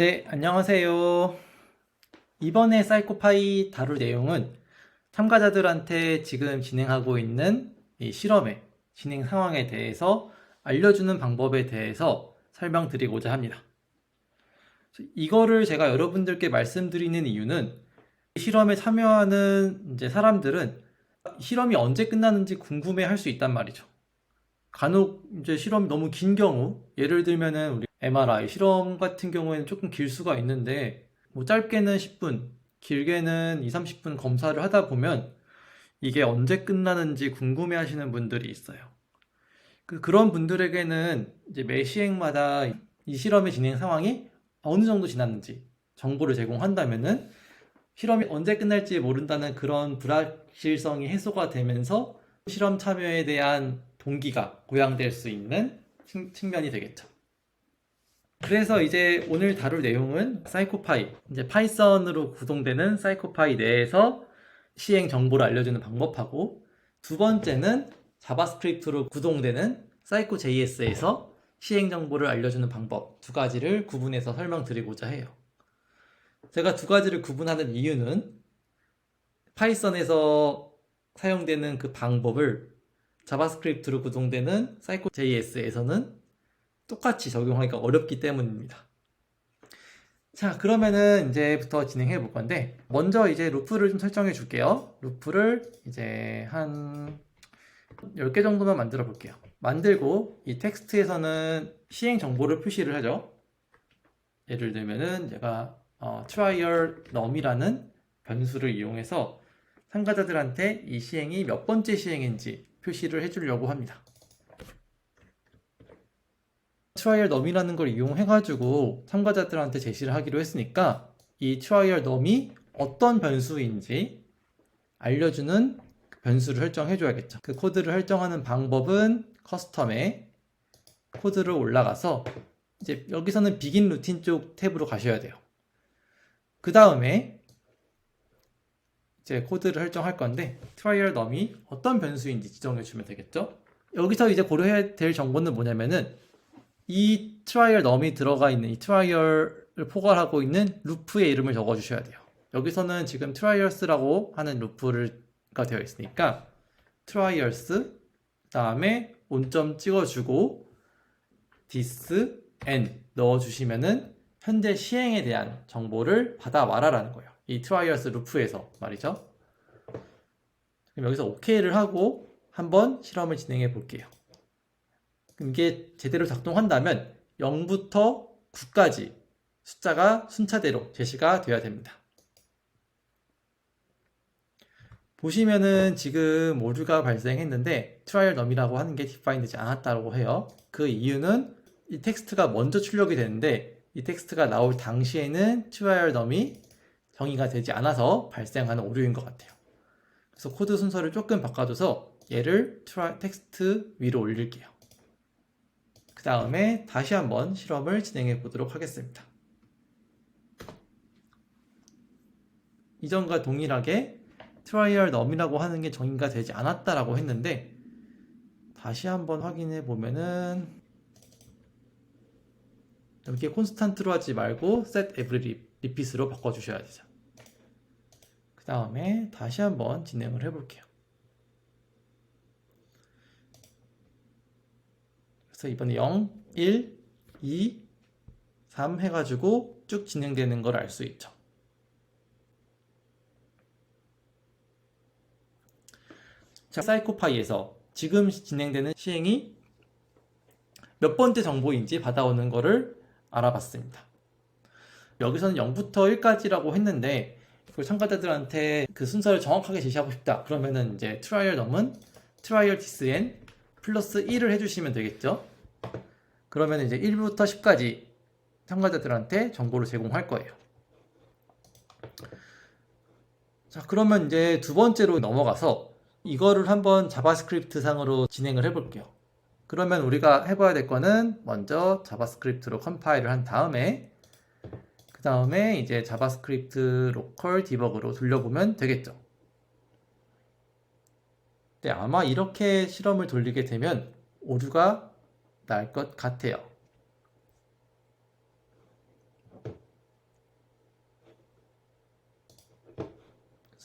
네, 안녕하세요. 이번에 사이코파이 다룰 내용은 참가자들한테 지금 진행하고 있는 이 실험의 진행 상황에 대해서 알려주는 방법에 대해서 설명드리고자 합니다. 이거를 제가 여러분들께 말씀드리는 이유는 이 실험에 참여하는 이제 사람들은 실험이 언제 끝나는지 궁금해 할 수 있단 말이죠. 간혹 이제 실험이 너무 긴 경우, 예를 들면은 우리 MRI 실험 같은 경우에는 조금 길 수가 있는데, 뭐 짧게는 10분, 길게는 2, 30분 검사를 하다 보면 이게 언제 끝나는지 궁금해 하시는 분들이 있어요. 그런 분들에게는 이제 매 시행마다 이 실험의 진행 상황이 어느 정도 지났는지 정보를 제공한다면은 실험이 언제 끝날지 모른다는 그런 불확실성이 해소가 되면서 실험 참여에 대한 동기가 고양될 수 있는 측면이 되겠죠. 그래서 이제 오늘 다룰 내용은 사이코파이, 이제 파이썬으로 구동되는 사이코파이 내에서 시행 정보를 알려주는 방법하고, 두 번째는 자바스크립트로 구동되는 사이코 JS에서 시행 정보를 알려주는 방법, 두 가지를 구분해서 설명드리고자 해요. 제가 두 가지를 구분하는 이유는 파이썬에서 사용되는 그 방법을 자바스크립트로 구동되는 사이코 JS에서는 똑같이 적용하기가 어렵기 때문입니다. 자, 그러면은 이제부터 진행해 볼 건데, 먼저 이제 루프를 좀 설정해 줄게요. 루프를 이제 한 10개 정도만 만들어 볼게요. 만들고 이 텍스트에서는 시행 정보를 표시를 하죠. 예를 들면은 제가 trial num이라는 변수를 이용해서 참가자들한테 이 시행이 몇 번째 시행인지 표시를 해주려고 합니다. 트라이얼 넘이라는 걸 이용해가지고 참가자들한테 제시를 하기로 했으니까 이 트라이얼 넘이 어떤 변수인지 알려주는 변수를 설정해줘야겠죠. 그 코드를 설정하는 방법은 커스텀에 코드를 올라가서 이제 여기서는 비긴 루틴 쪽 탭으로 가셔야 돼요. 그 다음에 이제 코드를 설정할 건데 트라이얼 넘이 어떤 변수인지 지정해주면 되겠죠. 여기서 이제 고려해야 될 정보는 뭐냐면은 이 트라이얼 넘이 들어가 있는 이 트라이얼을 포괄하고 있는 루프의 이름을 적어 주셔야 돼요. 여기서는 지금 트라이얼스라고 하는 루프가 되어 있으니까 트라이얼스 다음에 온점 찍어주고 this n 넣어주시면은 현재 시행에 대한 정보를 받아와라라는 거예요. 이 트라이얼스 루프에서 말이죠. 그럼 여기서 OK를 하고 한번 실험을 진행해 볼게요. 이게 제대로 작동한다면 0부터 9까지 숫자가 순차대로 제시가 되어야 됩니다. 보시면은 지금 오류가 발생했는데 트라이얼 넘이라고 하는 게 디파인되지 않았다고 해요. 그 이유는 이 텍스트가 먼저 출력이 되는데 이 텍스트가 나올 당시에는 트라이얼 넘이 정의가 되지 않아서 발생하는 오류인 것 같아요. 그래서 코드 순서를 조금 바꿔줘서 얘를 텍스트 위로 올릴게요. 그 다음에 다시 한번 실험을 진행해 보도록 하겠습니다. 이전과 동일하게 트라이얼 넘이라고 하는 게 정의가 되지 않았다라고 했는데 다시 한번 확인해 보면은 이렇게 콘스탄트로 하지 말고 set every repeat으로 바꿔주셔야 되죠. 그 다음에 다시 한번 진행을 해볼게요. 그래서 이번에 0, 1, 2, 3 해가지고 쭉 진행되는 걸 알 수 있죠. 자, 사이코파이에서 지금 진행되는 시행이 몇 번째 정보인지 받아오는 거를 알아봤습니다. 여기서는 0부터 1까지라고 했는데 참가자들한테 그 순서를 정확하게 제시하고 싶다. 그러면은 이제 트라이얼 넘은 트라이얼 디스n 플러스 1을 해주시면 되겠죠. 그러면 이제 1부터 10까지 참가자들한테 정보를 제공할 거예요. 자, 그러면 이제 두 번째로 넘어가서 이거를 한번 자바스크립트 상으로 진행을 해볼게요. 그러면 우리가 해봐야 될 거는 먼저 자바스크립트로 컴파일을 한 다음에 그 다음에 이제 자바스크립트 로컬 디버그로 돌려보면 되겠죠. 네, 아마 이렇게 실험을 돌리게 되면 오류가 날 것 같아요.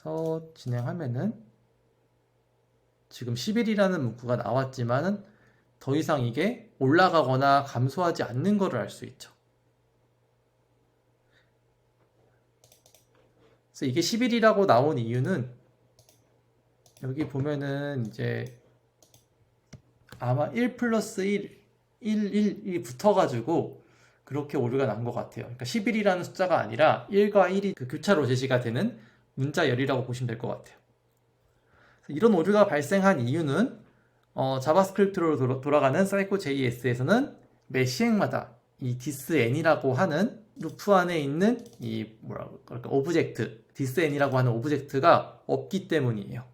그래서 진행하면은 지금 10일이라는 문구가 나왔지만은 더 이상 이게 올라가거나 감소하지 않는 거를 알 수 있죠. 그래서 이게 10일이라고 나온 이유는 여기 보면은 이제 아마 1 플러스 1, 1이 붙어가지고 그렇게 오류가 난 것 같아요. 그러니까 11이라는 숫자가 아니라 1과 1이 그 교차로 제시가 되는 문자열이라고 보시면 될 것 같아요. 이런 오류가 발생한 이유는 자바스크립트로 돌아가는 사이코.js에서는 매 시행마다 이 thisN이라고 하는 루프 안에 있는 이 뭐라고 그럴까 오브젝트 thisN이라고 하는 오브젝트가 없기 때문이에요.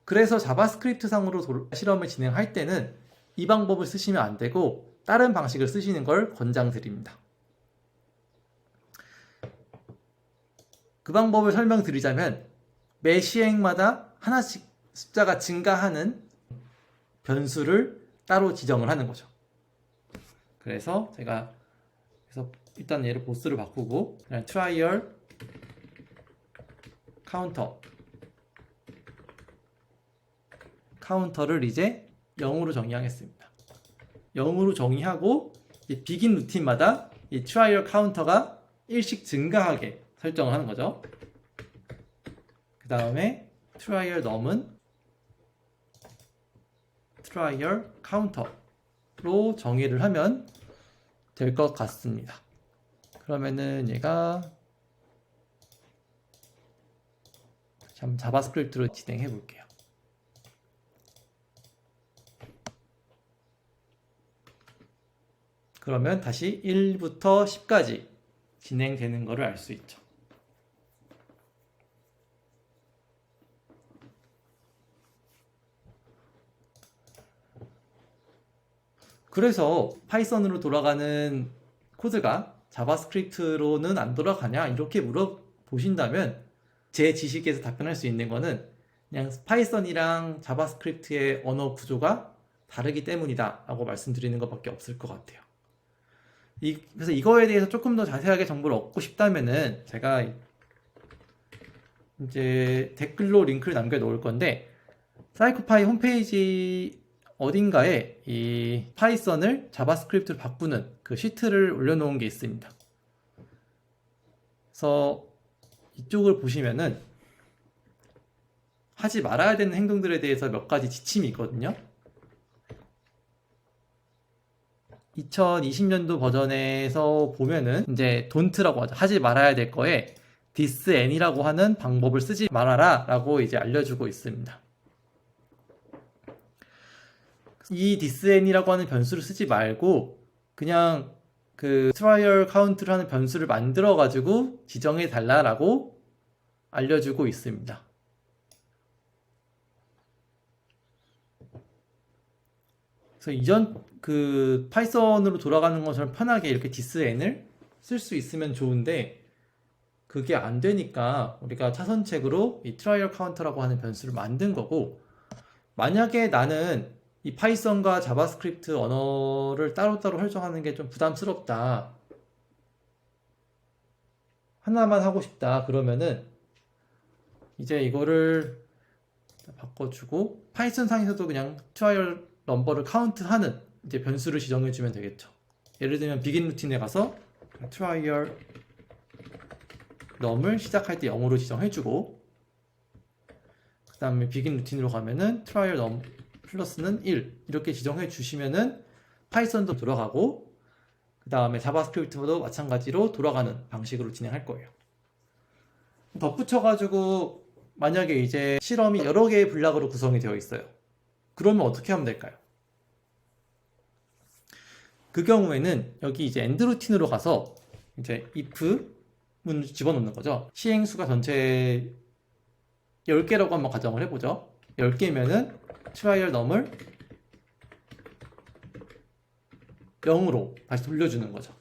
그래서 자바스크립트 상으로 실험을 진행할 때는 이 방법을 쓰시면 안 되고 다른 방식을 쓰시는 걸 권장드립니다. 그 방법을 설명드리자면 매 시행마다 하나씩 숫자가 증가하는 변수를 따로 지정을 하는 거죠. 그래서 제가 일단 얘를 보스를 바꾸고 그냥 트라이얼 카운터를 이제 0으로 정의하겠습니다. 0으로 정의하고 이 비긴 루틴마다 이 트라이얼 카운터가 1씩 증가하게 설정을 하는 거죠. 그 다음에 트라이얼 넘은 트라이얼 카운터로 정의를 하면 될 것 같습니다. 그러면은 얘가 자바스크립트로 진행해 볼게요. 그러면 다시 1부터 10까지 진행되는 것을 알 수 있죠. 그래서 파이썬으로 돌아가는 코드가 자바스크립트로는 안 돌아가냐 이렇게 물어보신다면 제 지식에서 답변할 수 있는 거는 그냥 파이썬이랑 자바스크립트의 언어 구조가 다르기 때문이다 라고 말씀드리는 것밖에 없을 것 같아요. 그래서 이거에 대해서 조금 더 자세하게 정보를 얻고 싶다면은 제가 이제 댓글로 링크를 남겨 놓을 건데 사이코파이 홈페이지 어딘가에 이 파이썬을 자바스크립트로 바꾸는 그 시트를 올려놓은 게 있습니다. 그래서 이쪽을 보시면은 하지 말아야 되는 행동들에 대해서 몇 가지 지침이 있거든요. 2020년도 버전에서 보면은 이제 don't라고 하죠. 하지 말아야 될 거에 thisN이라고 하는 방법을 쓰지 말아라 라고 이제 알려주고 있습니다. 이 thisN이라고 하는 변수를 쓰지 말고 그냥 그 트라이얼 카운트를 하는 변수를 만들어 가지고 지정해 달라라고 알려주고 있습니다. 그래서 이전 그 파이썬으로 돌아가는 것처럼 편하게 이렇게 thisN을 쓸 수 있으면 좋은데 그게 안 되니까 우리가 차선책으로 이 트라이얼 카운터라고 하는 변수를 만든 거고, 만약에 나는 이 파이썬과 자바스크립트 언어를 따로따로 설정하는 게 좀 부담스럽다, 하나만 하고 싶다 그러면은 이제 이거를 바꿔주고 파이썬 상에서도 그냥 트라이얼 넘버를 카운트하는 이제 변수를 지정해 주면 되겠죠. 예를 들면 비긴 루틴에 가서 트라이얼 넘을 시작할 때 0으로 지정해 주고, 그 다음에 비긴 루틴으로 가면은 트라이얼 넘 플러스는 1 이렇게 지정해 주시면은 파이썬도 돌아가고 그 다음에 자바스크립트도 마찬가지로 돌아가는 방식으로 진행할 거예요. 덧붙여 가지고 만약에 이제 실험이 여러 개의 블락으로 구성이 되어 있어요. 그러면 어떻게 하면 될까요? 그 경우에는 여기 이제 엔드 루틴으로 가서 이제 if 문 집어넣는 거죠. 시행수가 전체 10개라고 한번 가정을 해보죠. 10개면은 트라이얼 넘을 0으로 다시 돌려주는 거죠.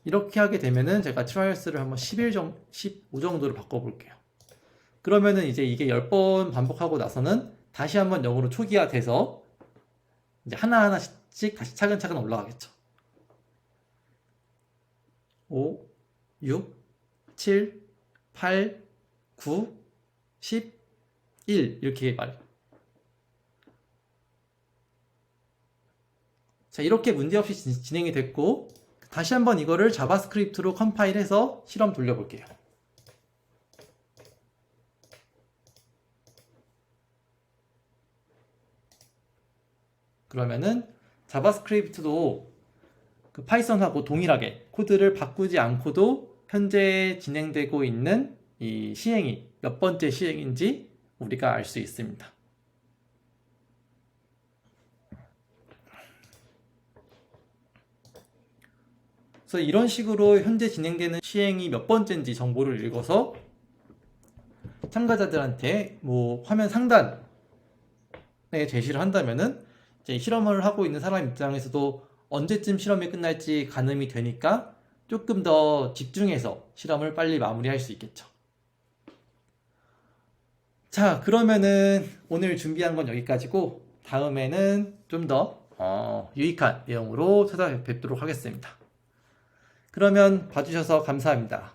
이렇게 하게 되면은 제가 트라이얼스를 한번 15 정도로 바꿔볼게요. 그러면은 이제 이게 10번 반복하고 나서는 다시 한번 0으로 초기화돼서 이제 하나하나씩 다시 차근차근 올라가겠죠. 5, 6, 7, 8, 9, 10, 1 이렇게 말해요. 자, 이렇게 문제없이 진행이 됐고 다시 한번 이거를 자바스크립트로 컴파일해서 실험 돌려볼게요. 그러면은 자바스크립트도 그 파이썬하고 동일하게 코드를 바꾸지 않고도 현재 진행되고 있는 이 시행이 몇 번째 시행인지 우리가 알 수 있습니다. 그래서 이런 식으로 현재 진행되는 시행이 몇 번째인지 정보를 읽어서 참가자들한테 뭐 화면 상단에 제시를 한다면은 이제 실험을 하고 있는 사람 입장에서도 언제쯤 실험이 끝날지 가늠이 되니까 조금 더 집중해서 실험을 빨리 마무리할 수 있겠죠. 자, 그러면은 오늘 준비한 건 여기까지고 다음에는 좀 더 유익한 내용으로 찾아뵙도록 하겠습니다. 그러면 봐주셔서 감사합니다.